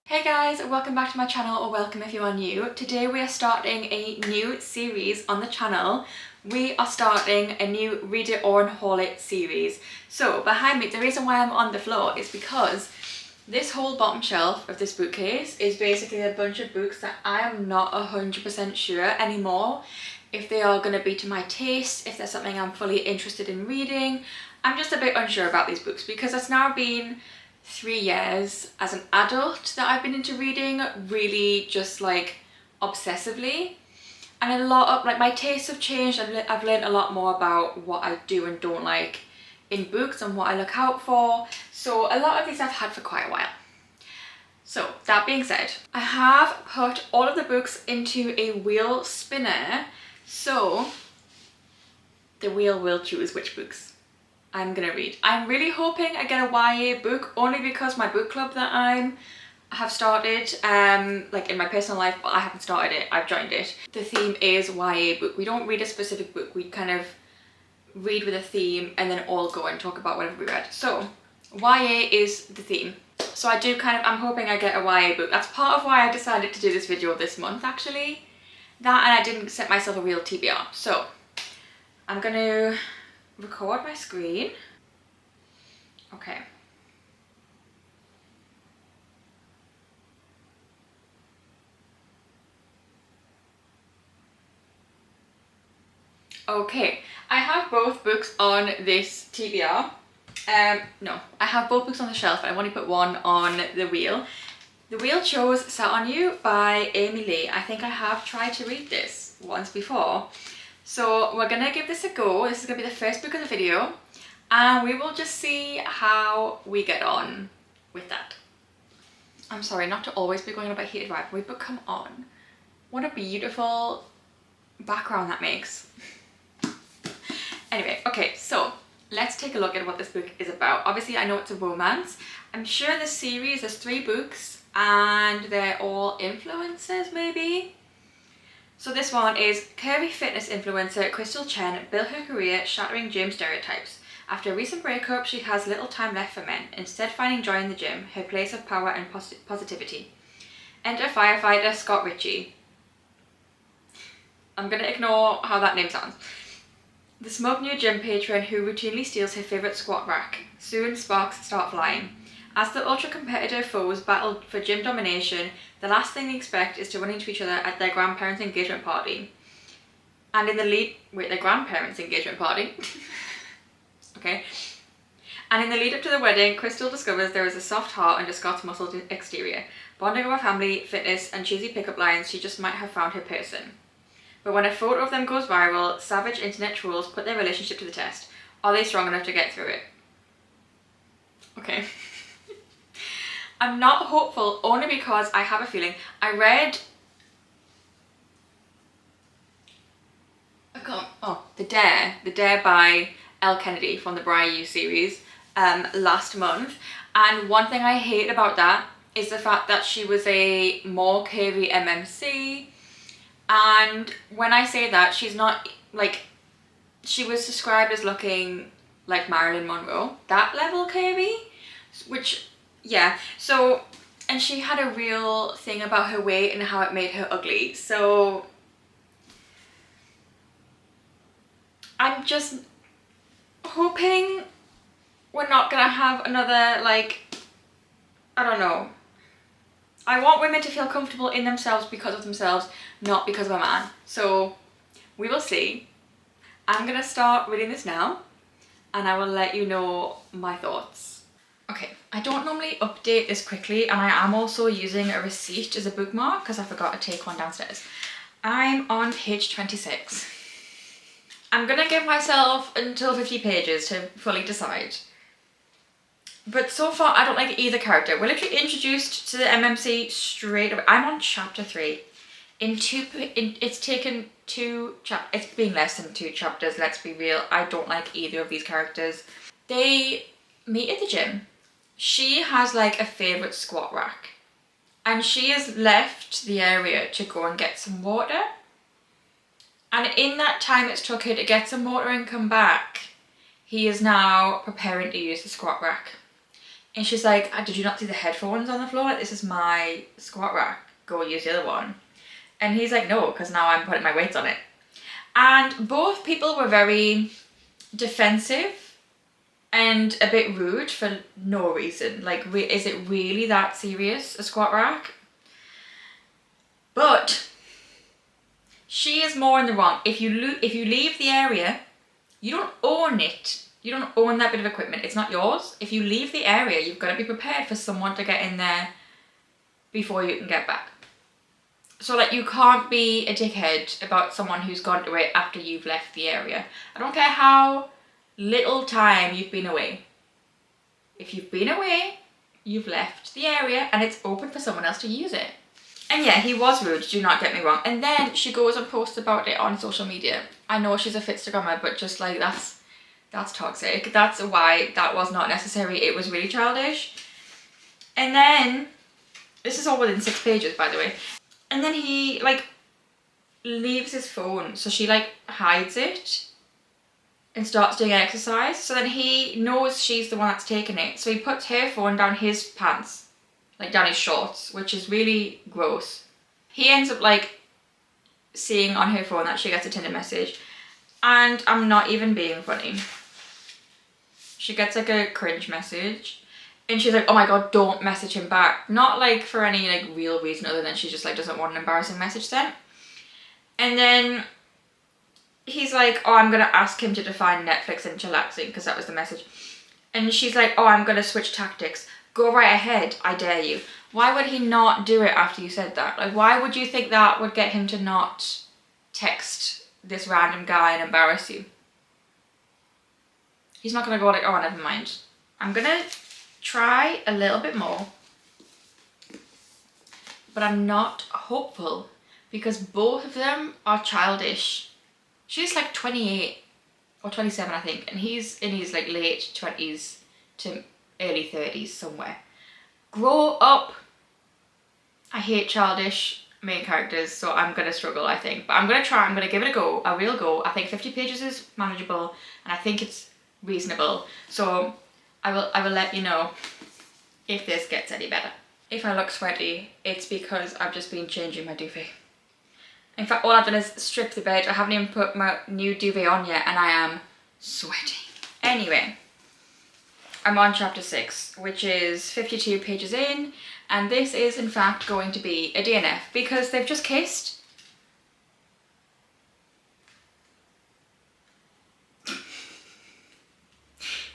Hey guys, welcome back to my channel, or welcome if you are new. Today we are starting a new series on the channel. We are starting a new Read It or Unhaul It series. So behind me, the reason why I'm on the floor is because this whole bottom shelf of this bookcase is basically a bunch of books that I am not 100% sure anymore if they are going to be to my taste, if there's something I'm fully interested in reading. I'm just a bit unsure about these books because it's now been 3 years as an adult that I've been into reading, really just like obsessively, and a lot of my tastes have changed. I've learned a lot more about what I do and don't like in books and what I look out for, so a lot of these I've had for quite a while. So that being said, I have put all of the books into a wheel spinner, so the wheel will choose which books I'm gonna read. I'm really hoping I get a YA book, only because my book club that I have started, like in my personal life, but I haven't started it, I've joined it. The theme is YA book. We don't read a specific book, we kind of read with a theme and then all go and talk about whatever we read. So YA is the theme. So I'm hoping I get a YA book. That's part of why I decided to do this video this month actually. That, and I didn't set myself a real TBR. So I'm gonna record my screen. Okay. Okay, I have both books on this TBR. No, I have both books on the shelf. I've only put one on the wheel. The wheel chose Sat On You by Amy Lee. I think I have tried to read this once before. So we're gonna give this a go. This is gonna be the first book of the video, and we will just see how we get on with that. I'm sorry not to always be going on about heated rivalry, but come on. What a beautiful background that makes. Anyway, okay, so let's take a look at what this book is about. Obviously, I know it's a romance. I'm sure this series, there's 3 books, and they're all influencers, maybe? So this one is curvy fitness influencer Crystal Chen built her career shattering gym stereotypes. After a recent breakup, she has little time left for men, instead finding joy in the gym, her place of power and positivity. Enter firefighter Scott Ritchie. I'm gonna ignore how that name sounds. The smug new gym patron who routinely steals her favourite squat rack. Soon sparks start flying. As the ultra-competitive foes battle for gym domination, the last thing they expect is to run into each other at their grandparents' engagement party. And in the lead... Wait, their grandparents' engagement party? Okay. And in the lead up to the wedding, Crystal discovers there is a soft heart under Scott's muscled exterior. Bonding over family, fitness and cheesy pickup lines, she just might have found her person. But when a photo of them goes viral, savage internet trolls put their relationship to the test. Are they strong enough to get through it? Okay. I'm not hopeful, only because I have a feeling. I read... The Dare by Elle Kennedy from the Briar You series last month. And one thing I hate about that is the fact that she was a more curvy MMC. And when I say that, she's not, like, she was described as looking like Marilyn Monroe, that level curvy, which, yeah, so, and she had a real thing about her weight and how it made her ugly, so I'm just hoping we're not gonna have another, like, I don't know. I want women to feel comfortable in themselves because of themselves, not because of a man. So we will see. I'm gonna start reading this now and I will let you know my thoughts. Okay, I don't normally update this quickly, and I am also using a receipt as a bookmark because I forgot to take one downstairs. I'm on page 26. I'm gonna give myself until 50 pages to fully decide. But so far, I don't like either character. We're literally introduced to the MMC straight away. I'm on chapter 3. It's taken 2 chapters. It's been less than 2 chapters, let's be real. I don't like either of these characters. They meet at the gym. She has like a favourite squat rack. And she has left the area to go and get some water. And in that time it's took her to get some water and come back, he is now preparing to use the squat rack. And she's like, did you not see the headphones on the floor? Like, this is my squat rack. Go use the other one. And he's like, no, because now I'm putting my weights on it. And both people were very defensive and a bit rude for no reason. Like, is it really that serious, a squat rack? But she is more in the wrong. If you leave the area, you don't own it. You don't own that bit of equipment. It's not yours. If you leave the area, you've got to be prepared for someone to get in there before you can get back. So like, you can't be a dickhead about someone who's gone to it after you've left the area. I don't care how little time you've been away. If you've been away, you've left the area and it's open for someone else to use it. And yeah, he was rude, do not get me wrong. And then she goes and posts about it on social media. I know she's a Fitstagrammer, but just like, that's toxic. That's why that was not necessary. It was really childish. And then, this is all within 6 pages, by the way. And then he like leaves his phone. So she like hides it and starts doing exercise. So then he knows she's the one that's taken it. So he puts her phone down his pants, like down his shorts, which is really gross. He ends up like seeing on her phone that she gets a Tinder message. And I'm not even being funny. She gets like a cringe message and she's like, oh my god, don't message him back. Not like for any like real reason other than she just like doesn't want an embarrassing message sent. And then he's like, oh, I'm gonna ask him to define Netflix and chillaxing, because that was the message. And she's like, oh, I'm gonna switch tactics. Go right ahead, I dare you. Why would he not do it after you said that? Like, why would you think that would get him to not text this random guy and embarrass you? He's not gonna go like, oh, never mind. I'm gonna try a little bit more, but I'm not hopeful because both of them are childish. She's like 28 or 27, I think, and he's in his like late 20s to early 30s somewhere. Grow up. I hate childish main characters, so I'm gonna struggle, I think, but I'm gonna try. I'm gonna give it a go, a real go. I think 50 pages is manageable, and I think it's reasonable, so I will let you know if this gets any better. If I look sweaty, it's because I've just been changing my duvet. In fact, all I've done is strip the bed. I haven't even put my new duvet on yet and I am sweating. Anyway, I'm on chapter 6, which is 52 pages in, and this is in fact going to be a DNF because they've just kissed.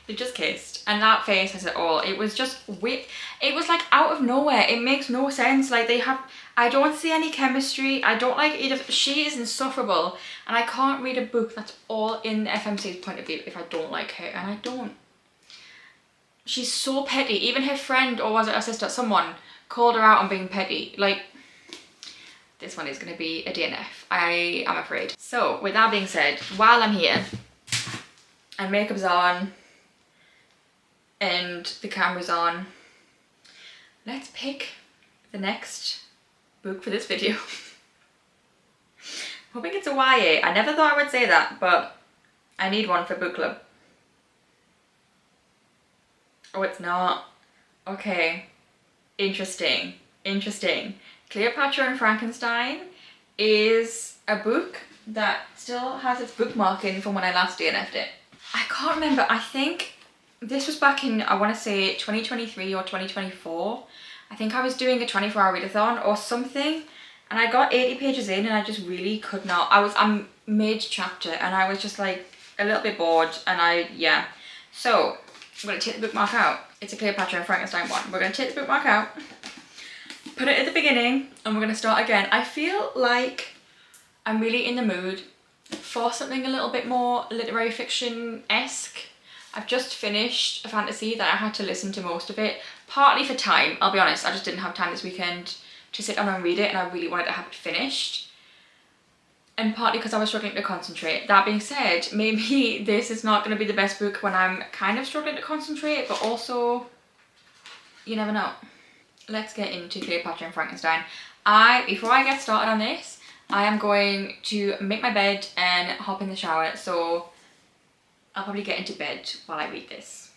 They just kissed, and that face says it all. It was just weird. It was like out of nowhere. It makes no sense. Like, I don't see any chemistry. I don't like either. She is insufferable, and I can't read a book that's all in the FMC's point of view if I don't like her, and I don't. She's so petty. Even her friend, or was it her sister, someone called her out on being petty. Like, this one is going to be a DNF, I am afraid. So, with that being said, while I'm here, and makeup's on, and the camera's on, let's pick the next book for this video. Hoping it's a YA. I never thought I would say that, but I need one for book club. Oh, it's not. Okay. Interesting. Interesting. Cleopatra and Frankenstein is a book that still has its bookmarking from when I last DNF'd it. I can't remember. I think this was back in, I want to say 2023 or 2024. I think I was doing a 24-hour readathon or something, and I got 80 pages in and I just really could not. I'm mid-chapter and I was just like a little bit bored, and yeah. So I'm going to take the bookmark out. It's a Cleopatra and Frankenstein one. We're going to take the bookmark out, put it at the beginning, and we're going to start again. I feel like I'm really in the mood for something a little bit more literary fiction-esque. I've just finished a fantasy that I had to listen to most of it, partly for time. I'll be honest, I just didn't have time this weekend to sit down and read it, and I really wanted to have it finished. And partly because I was struggling to concentrate. That being said, maybe this is not going to be the best book when I'm kind of struggling to concentrate, but also, you never know. Let's get into Cleopatra and Frankenstein. Before I get started on this, I am going to make my bed and hop in the shower, so I'll probably get into bed while I read this.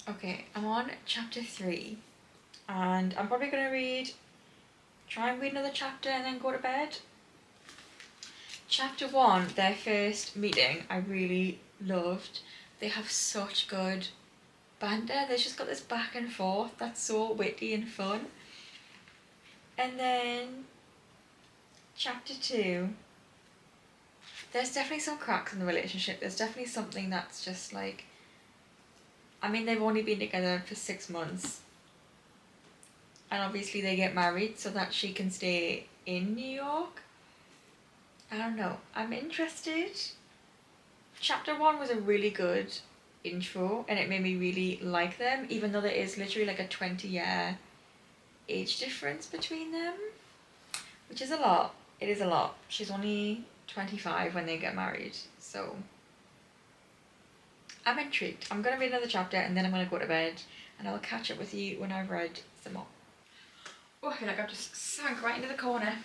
Okay, I'm on chapter 3 and I'm probably going to try and read another chapter and then go to bed. Chapter 1, their first meeting, I really loved. They have such good banter. They've just got this back and forth that's so witty and fun. And then chapter 2, there's definitely some cracks in the relationship. There's definitely something that's just like, I mean, they've only been together for 6 months. And obviously they get married so that she can stay in New York. I don't know. I'm interested. Chapter 1 was a really good intro and it made me really like them, even though there is literally like a 20-year age difference between them, which is a lot. It is a lot. She's only 25 when they get married, so I'm intrigued. I'm going to read another chapter and then I'm going to go to bed and I'll catch up with you when I've read some more. Oh, I feel like I've just sank right into the corner.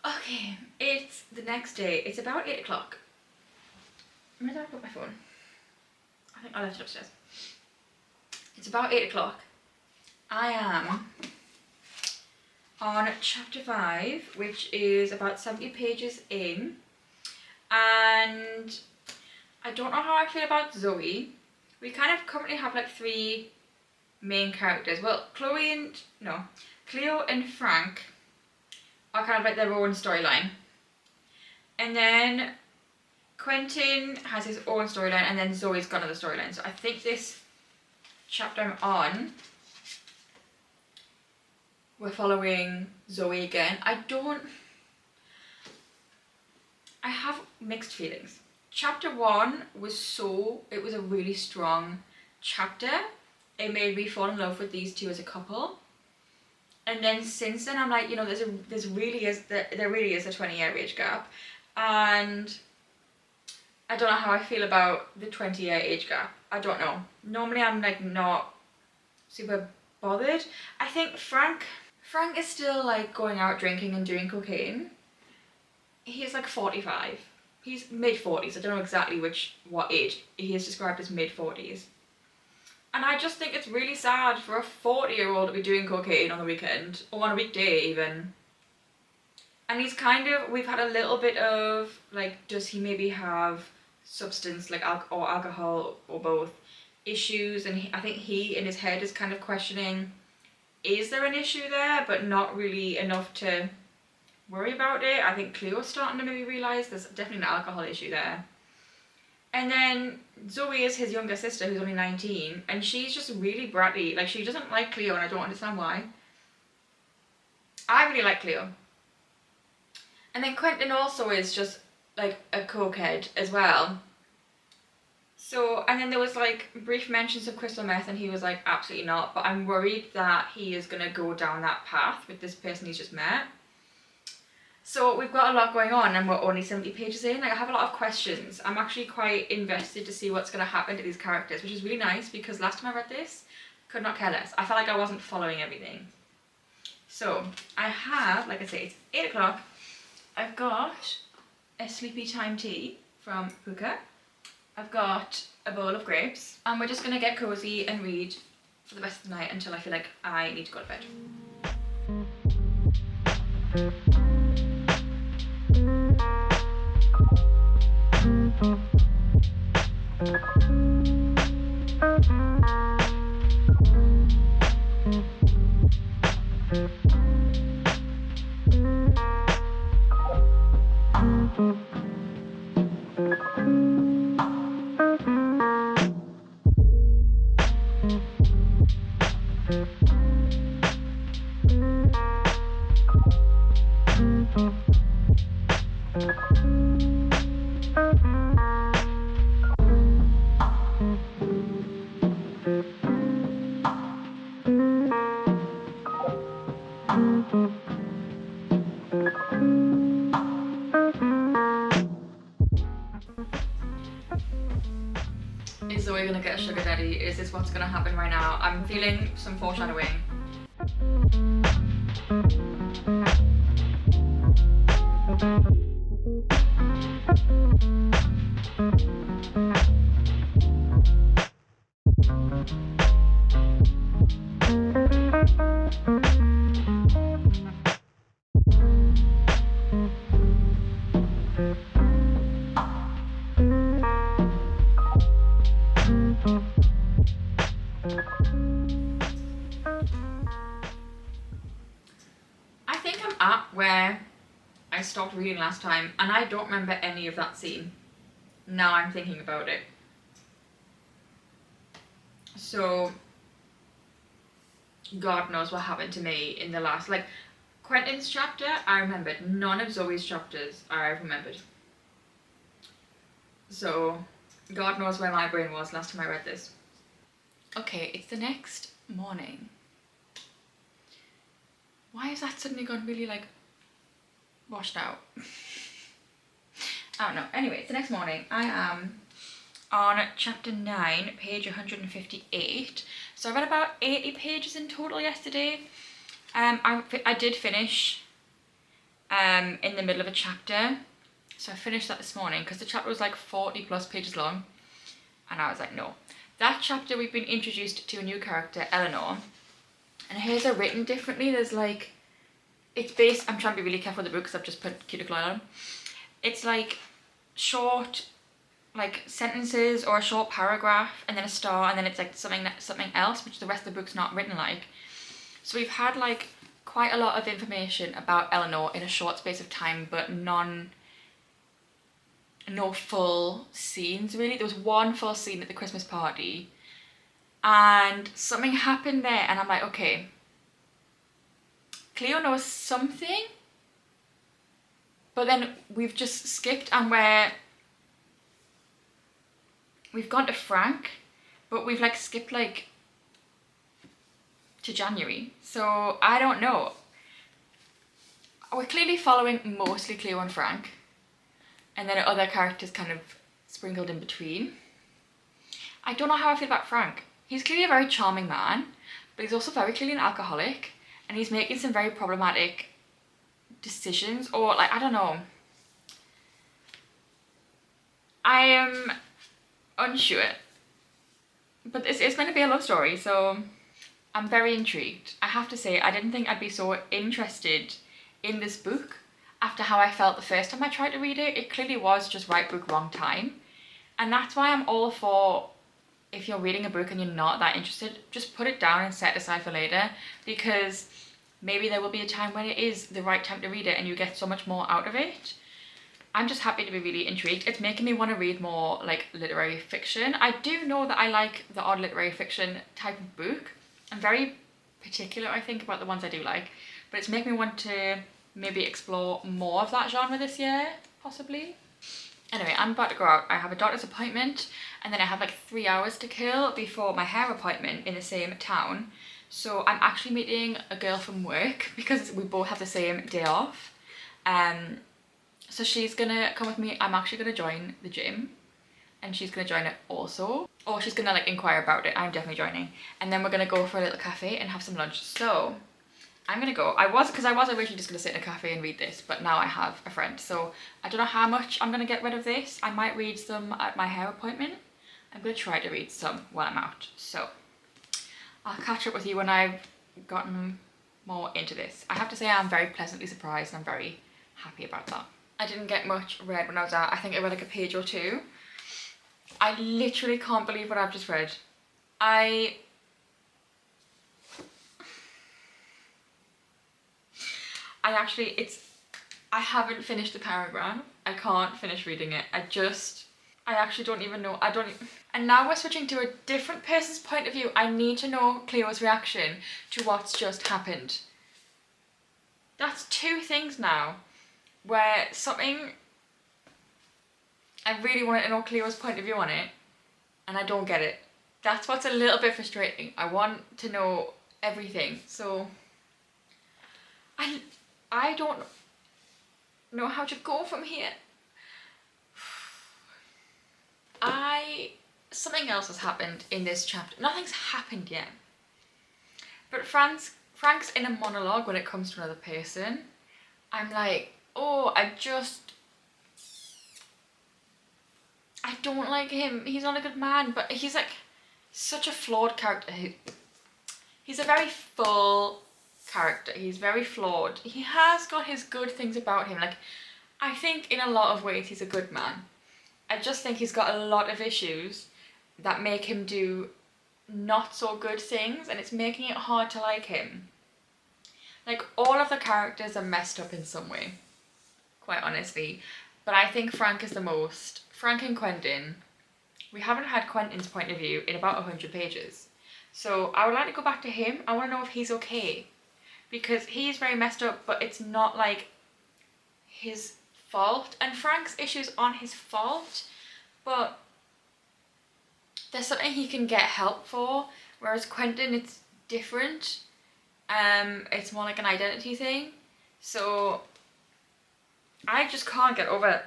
Okay, it's the next day. It's about 8 o'clock. Where did I put my phone? I think I left it upstairs. It's about 8 o'clock. I am on chapter 5, which is about 70 pages in. And I don't know how I feel about Zoe. We kind of currently have like 3 main characters. Well, Cleo and Frank are kind of like their own storyline. And then Quentin has his own storyline and then Zoe's got another storyline. So I think this chapter I'm on, we're following Zoe again. I have mixed feelings. Chapter 1 was a really strong chapter. It made me fall in love with these two as a couple. And then since then I'm like, you know, there really is a 20-year age gap. And I don't know how I feel about the 20-year age gap. I don't know. Normally I'm like not super bothered. I think Frank is still like going out drinking and doing cocaine. He's like 45. He's mid-40s. I don't know exactly what age. He is described as mid-40s. And I just think it's really sad for a 40-year-old to be doing cocaine on the weekend, or on a weekday even. And we've had a little bit of, like, does he maybe have substance, like or alcohol, or both, issues? And I think he, in his head, is kind of questioning, is there an issue there, but not really enough to worry about it. I think Cleo's starting to maybe realise there's definitely an alcohol issue there. And then Zoe is his younger sister, who's only 19, and she's just really bratty. Like, she doesn't like Cleo, and I don't understand why. I really like Cleo. And then Quentin also is just, like, a cokehead as well. So, and then there was, like, brief mentions of crystal meth, and he was like, absolutely not. But I'm worried that he is going to go down that path with this person he's just met. So we've got a lot going on and we're only 70 pages in. Like, I have a lot of questions. I'm actually quite invested to see what's going to happen to these characters, which is really nice because last time I read this, could not care less. I felt like I wasn't following everything. So I have, like I say, it's 8 o'clock. I've got a sleepy time tea from Puka. I've got a bowl of grapes, and we're just gonna get cozy and read for the rest of the night until I feel like I need to go to bed. Is Zoe gonna get a sugar daddy? Is this what's gonna happen right now? I'm feeling some foreshadowing. I think I'm at where I stopped reading last time, and I don't remember any of that scene. Now I'm thinking about it. So, God knows what happened to me in the last, like, Quentin's chapter, I remembered. None of Zoe's chapters I remembered. So, God knows where my brain was last time I read this. Okay, it's the next morning. Why has that suddenly gone really, like, washed out? I don't know. Anyway, it's the next morning. I am on chapter 9, page 158. So I read about 80 pages in total yesterday. I did finish in the middle of a chapter. So I finished that this morning because the chapter was like 40 plus pages long. And I was like, no. That chapter we've been introduced to a new character, Eleanor. And hers are written differently. There's like, it's based, I'm trying to be really careful with the book because I've just put cuticle oil on. It's like short, like sentences or a short paragraph and then a star and then it's like something else, which the rest of the book's not written like. So we've had like quite a lot of information about Eleanor in a short space of time, but no full scenes really. There was one full scene at the Christmas party and something happened there and I'm like, okay, Cleo knows something, but then we've just skipped and we've gone to Frank, but we've like skipped like to January. So I don't know. We're clearly following mostly Cleo and Frank, and then other characters kind of sprinkled in between. I don't know how I feel about Frank. He's clearly a very charming man, but he's also very clearly an alcoholic, and he's making some very problematic decisions, or like, I don't know. I am unsure. But this is going to be a love story, so I'm very intrigued. I have to say, I didn't think I'd be so interested in this book after how I felt the first time I tried to read it. It clearly was just right book, wrong time. And that's why I'm all for, if you're reading a book and you're not that interested, just put it down and set it aside for later, because maybe there will be a time when it is the right time to read it and you get so much more out of it. I'm just happy to be really intrigued. It's making me want to read more like literary fiction. I do know that I like the odd literary fiction type of book. I'm very particular, I think, about the ones I do like, but it's making me want to maybe explore more of that genre this year, possibly. Anyway, I'm about to go out. I have a doctor's appointment and then I have like 3 hours to kill before my hair appointment in the same town. So I'm actually meeting a girl from work because we both have the same day off. So she's gonna come with me. I'm actually gonna join the gym and she's gonna join it also. Or she's gonna like inquire about it. I'm definitely joining. And then we're gonna go for a little cafe and have some lunch. So I'm gonna go. Because I was originally just gonna sit in a cafe and read this, but now I have a friend. So I don't know how much I'm gonna get rid of this. I might read some at my hair appointment. I'm gonna try to read some while I'm out. So I'll catch up with you when I've gotten more into this. I have to say I'm very pleasantly surprised and I'm very happy about that. I didn't get much read when I was out. I think I read like a page or two. I literally can't believe what I've just read. I haven't finished the paragraph. I can't finish reading it. I actually don't even know. And now we're switching to a different person's point of view. I need to know Cleo's reaction to what's just happened. That's two things now. Where something, I really wanted to know Cleo's point of view on it, and I don't get it. That's what's a little bit frustrating. I want to know everything, so I don't know how to go from here. Something else has happened in this chapter. Nothing's happened yet. But Frank's in a monologue when it comes to another person. I'm like, oh, I don't like him. He's not a good man, but he's like such a flawed character. He's a very full character. He's very flawed. He has got his good things about him. Like, I think in a lot of ways he's a good man. I just think he's got a lot of issues that make him do not so good things, and it's making it hard to like him. Like, all of the characters are messed up in some way, quite honestly. But I think Frank is the most. Frank and Quentin. We haven't had Quentin's point of view in about 100 pages. So I would like to go back to him. I want to know if he's okay. Because he's very messed up, but it's not like his fault. And Frank's issues aren't his fault, but there's something he can get help for. Whereas Quentin, it's different. It's more like an identity thing. So I just can't get over it.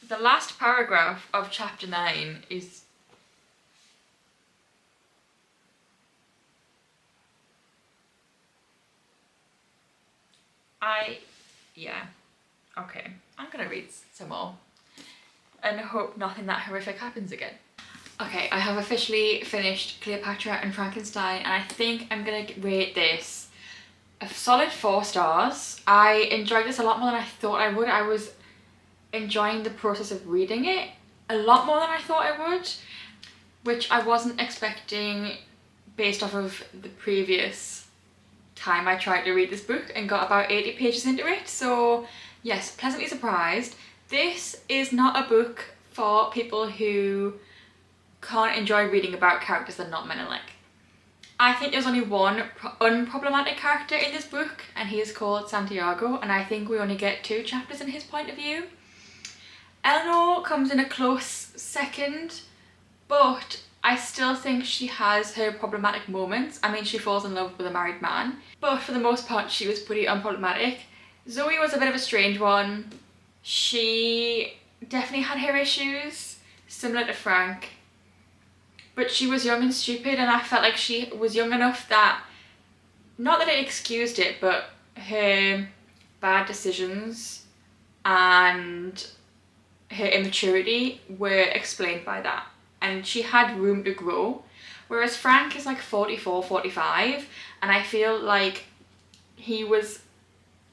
The last paragraph of chapter 9 is okay, I'm gonna read some more and hope nothing that horrific happens again. Okay, I have officially finished Cleopatra and Frankenstein, and I think I'm gonna rate this a solid 4 stars. I enjoyed this a lot more than I thought I would. I was enjoying the process of reading it a lot more than I thought I would, which I wasn't expecting based off of the previous time I tried to read this book and got about 80 pages into it. So yes, pleasantly surprised. This is not a book for people who can't enjoy reading about characters they're not meant to like. I think there's only one unproblematic character in this book, and he is called Santiago, and I think we only get 2 chapters in his point of view. Eleanor comes in a close second, but I still think she has her problematic moments. I mean, she falls in love with a married man, but for the most part she was pretty unproblematic. Zoe was a bit of a strange one. She definitely had her issues, similar to Frank. But she was young and stupid, and I felt like she was young enough that, not that it excused it, but her bad decisions and her immaturity were explained by that. And she had room to grow. Whereas Frank is like 44, 45, and I feel like he was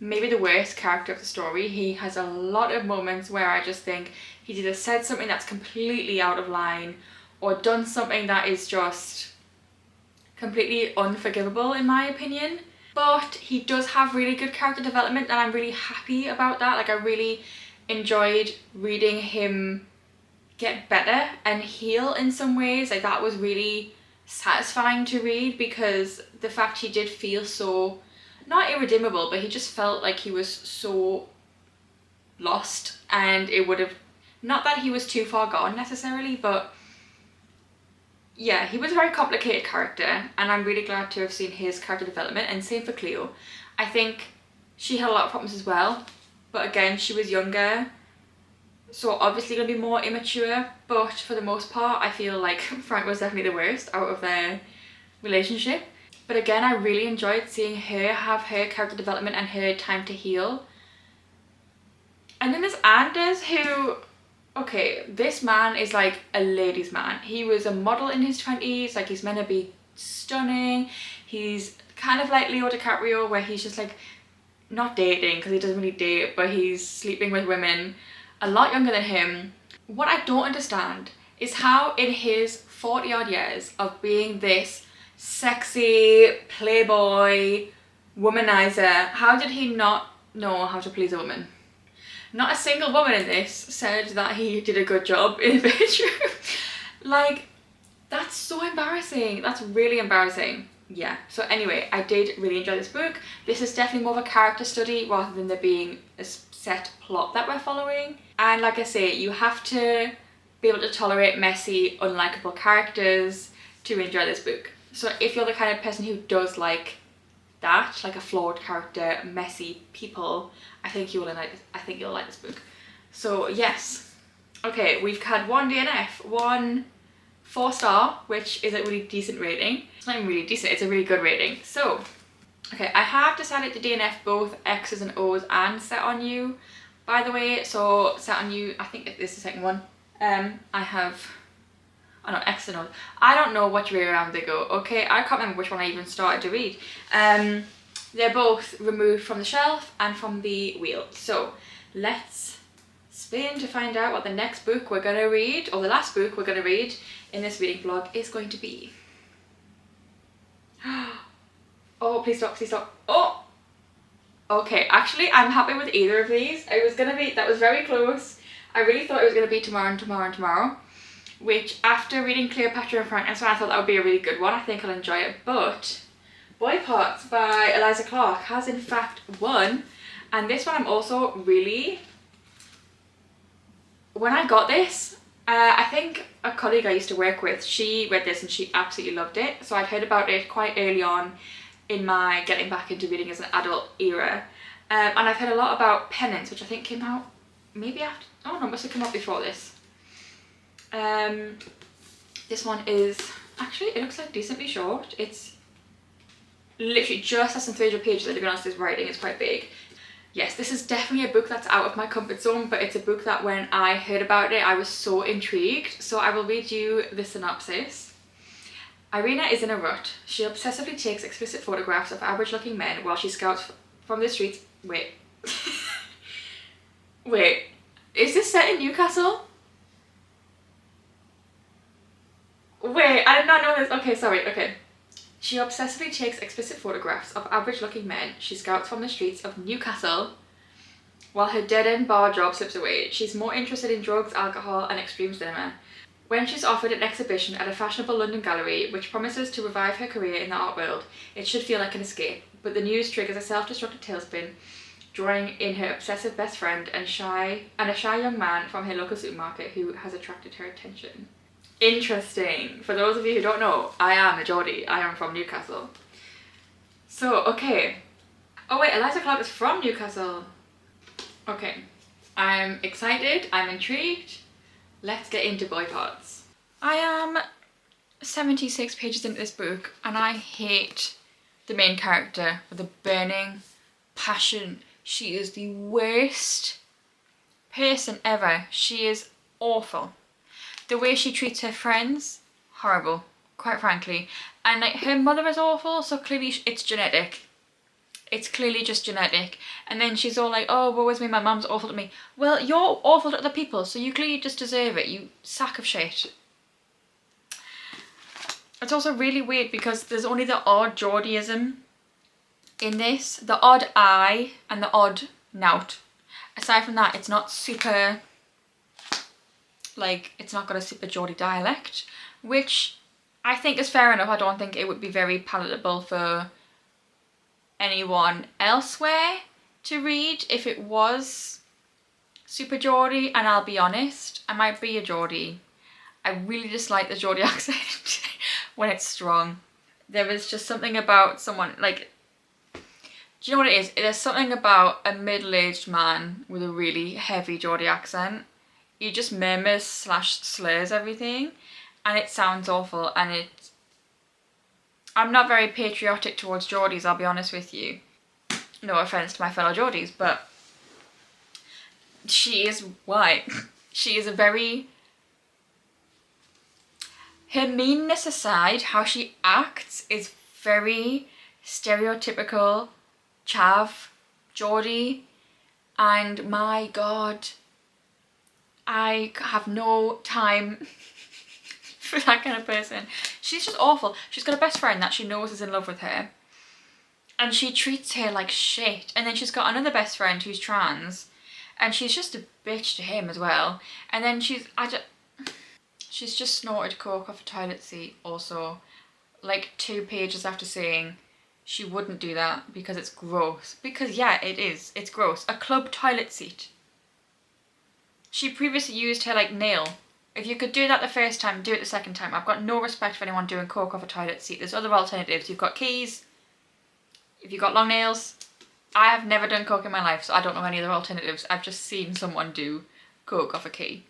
maybe the worst character of the story. He has a lot of moments where I just think he's either said something that's completely out of line or done something that is just completely unforgivable in my opinion. But he does have really good character development, and I'm really happy about that. Like, I really enjoyed reading him get better and heal in some ways. Like, that was really satisfying to read, because the fact he did feel so, not irredeemable, but he just felt like he was so lost, and it would have, not that he was too far gone necessarily, but yeah, he was a very complicated character, and I'm really glad to have seen his character development, and same for Cleo. I think she had a lot of problems as well, but again, she was younger, so obviously gonna be more immature, but for the most part, I feel like Frank was definitely the worst out of their relationship. But again, I really enjoyed seeing her have her character development and her time to heal. And then there's Anders, who, okay, this man is like a ladies' man. He was a model in his 20s, like he's meant to be stunning. He's kind of like Leo DiCaprio, where he's just like not dating, because he doesn't really date, but he's sleeping with women a lot younger than him. What I don't understand is how in his 40 odd years of being this sexy playboy womanizer, how did he not know how to please a woman? Not a single woman in this said that he did a good job in the bedroom. Like, that's so embarrassing. That's really embarrassing. Yeah, so anyway, I did really enjoy this book. This is definitely more of a character study rather than there being a set plot that we're following. And like I say, you have to be able to tolerate messy, unlikable characters to enjoy this book. So if you're the kind of person who does like that, like a flawed character, messy people, I think you'll like this book. So yes. Okay, we've had one DNF, one 4-star, which is a really decent rating. It's not even really decent, it's a really good rating. So, okay, I have decided to DNF both X's and O's and Set On You, by the way. So Set On You, I think this is the second one. I have, oh no, X and O's. I don't know which way around they go, okay? I can't remember which one I even started to read. They're both removed from the shelf and from the wheel. So let's spin to find out what the next book we're going to read, or the last book we're going to read in this reading vlog is going to be. Oh, please stop, please stop. Oh! Okay, actually, I'm happy with either of these. It was going to be, that was very close. I really thought it was going to be Tomorrow and Tomorrow and Tomorrow, which after reading Cleopatra and Frank, I thought that would be a really good one. I think I'll enjoy it, but Boy Parts by Eliza Clark has in fact won, and this one I'm also really, when I got this, I think a colleague I used to work with, she read this and she absolutely loved it. So I'd heard about it quite early on in my getting back into reading as an adult era. And I've heard a lot about Penance, which I think came out maybe after, oh no, must have come out before this. This one is, actually it looks like decently short. It's literally just less than 300 pages, and to be honest, this writing is quite big. Yes, this is definitely a book that's out of my comfort zone, but it's a book that when I heard about it, I was so intrigued. So I will read you the synopsis. Irina is in a rut. She obsessively takes explicit photographs of average-looking men while she scouts from the streets. Wait. Wait. Is this set in Newcastle? Wait, I did not know this. Okay, sorry, okay. She obsessively takes explicit photographs of average-looking men she scouts from the streets of Newcastle while her dead-end bar job slips away. She's more interested in drugs, alcohol and extreme cinema. When she's offered an exhibition at a fashionable London gallery which promises to revive her career in the art world, it should feel like an escape, but the news triggers a self-destructive tailspin, drawing in her obsessive best friend and a shy young man from her local supermarket who has attracted her attention. Interesting. For those of you who don't know, I am a Geordie. I am from Newcastle. So, okay. Oh wait, Eliza Clark is from Newcastle. Okay. I'm excited. I'm intrigued. Let's get into Boy Parts. I am 76 pages into this book and I hate the main character with a burning passion. She is the worst person ever. She is awful. The way she treats her friends, horrible, quite frankly. And like, her mother is awful, so clearly it's genetic. It's clearly just genetic. And then she's all like, oh, woe is me, my mum's awful to me. Well, you're awful to other people, so you clearly just deserve it, you sack of shit. It's also really weird because there's only the odd Geordieism in this. The odd I and the odd nout. Aside from that, it's not super... like, it's not got a super Geordie dialect, which I think is fair enough. I don't think it would be very palatable for anyone elsewhere to read if it was super Geordie, and I'll be honest, I might be a Geordie. I really dislike the Geordie accent when it's strong. There is just something about someone, like, Do you know what it is? There's something about a middle-aged man with a really heavy Geordie accent. He just murmurs / slurs everything, and it sounds awful, and I'm not very patriotic towards Geordies, I'll be honest with you. No offence to my fellow Geordies, but she is white. She is a very... Her meanness aside, how she acts is very stereotypical chav Geordie, and my god, I have no time for that kind of person. She's just awful. She's got a best friend that she knows is in love with her, and she treats her like shit. And then she's got another best friend who's trans, and she's just a bitch to him as well. And then she's just snorted coke off a toilet seat also, like 2 pages after saying she wouldn't do that because it's gross. Because yeah, it is. It's gross. A club toilet seat. She previously used her like nail. If you could do that the first time, do it the second time. I've got no respect for anyone doing coke off a toilet seat. There's other alternatives. You've got keys. If you've got long nails. I have never done coke in my life, so I don't know any other alternatives. I've just seen someone do coke off a key.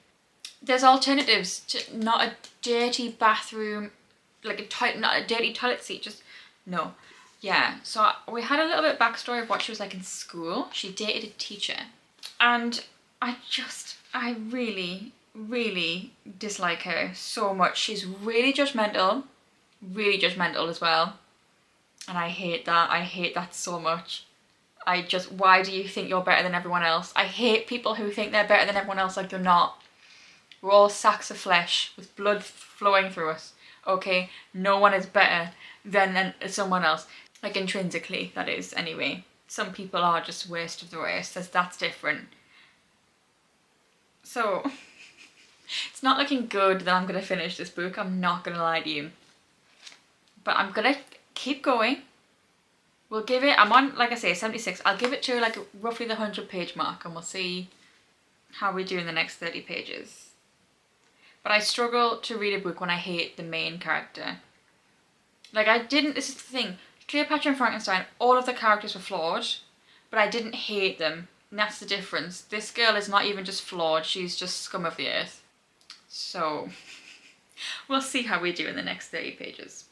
There's alternatives to not a dirty bathroom, like not a dirty toilet seat, just no. Yeah, so we had a little bit of backstory of what she was like in school. She dated a teacher, and I really, really dislike her so much. She's really judgmental as well, and I hate that so much. Why do you think you're better than everyone else? I hate people who think they're better than everyone else like they're not. We're all sacks of flesh with blood flowing through us, okay? No one is better than someone else. Like intrinsically, that is, anyway. Some people are just worst of the worst, that's different. So, it's not looking good that I'm going to finish this book, I'm not going to lie to you. But I'm going to keep going. We'll give it, I'm on, like I say, 76. I'll give it to like roughly the 100-page mark, and we'll see how we do in the next 30 pages. But I struggle to read a book when I hate the main character. Like this is the thing, Cleopatra and Frankenstein, all of the characters were flawed, but I didn't hate them. And that's the difference. This girl is not even just flawed, she's just scum of the earth. So, we'll see how we do in the next 30 pages.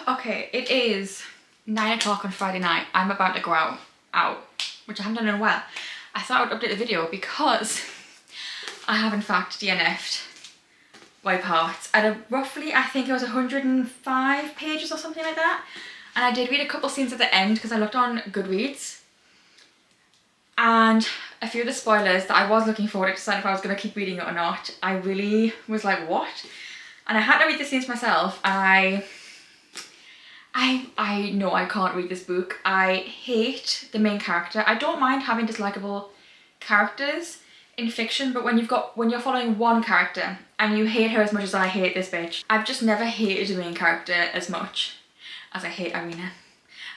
Okay, it is 9 o'clock on Friday night. I'm about to go out, which I haven't done in a while. I thought I would update the video because I have in fact DNF'd Wipe Hearts at a roughly, I think it was 105 pages or something like that. And I did read a couple scenes at the end because I looked on Goodreads. And a few of the spoilers that I was looking forward to decide if I was going to keep reading it or not, I really was like, what? And I had to read the scenes myself. I know I can't read this book. I hate the main character. I don't mind having dislikable characters in fiction, but when you're following one character and you hate her as much as I hate this bitch, I've just never hated the main character as much as I hate Irina.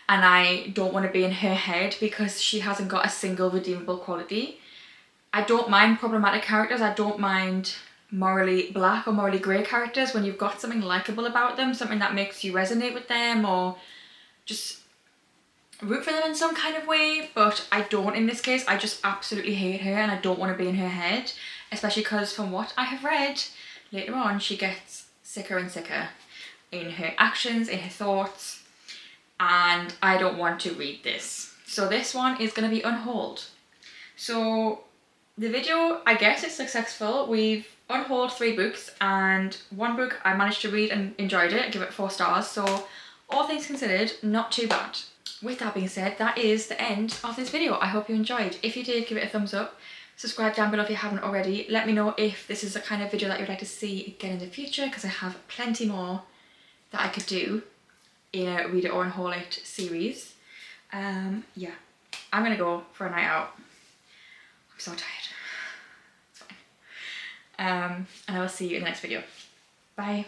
And I don't want to be in her head because she hasn't got a single redeemable quality. I don't mind problematic characters. I don't mind morally black or morally grey characters when you've got something likeable about them, something that makes you resonate with them or just root for them in some kind of way. But I don't in this case. I just absolutely hate her and I don't want to be in her head, especially because from what I have read later on, she gets sicker and sicker in her actions, in her thoughts, and I don't want to read this. So this one is going to be Unhauled. So the video, I guess, is successful. We've unhauled 3 books and 1 book I managed to read and enjoyed it. I give it 4 stars. So all things considered, not too bad. With that being said, that is the end of this video. I hope you enjoyed. If you did, give it a thumbs up. Subscribe down below if you haven't already. Let me know if this is the kind of video that you'd like to see again in the future, because I have plenty more that I could do in a Read It or Unhaul It series. Yeah, I'm gonna go for a night out. I'm so tired. It's fine. And I will see you in the next video. Bye.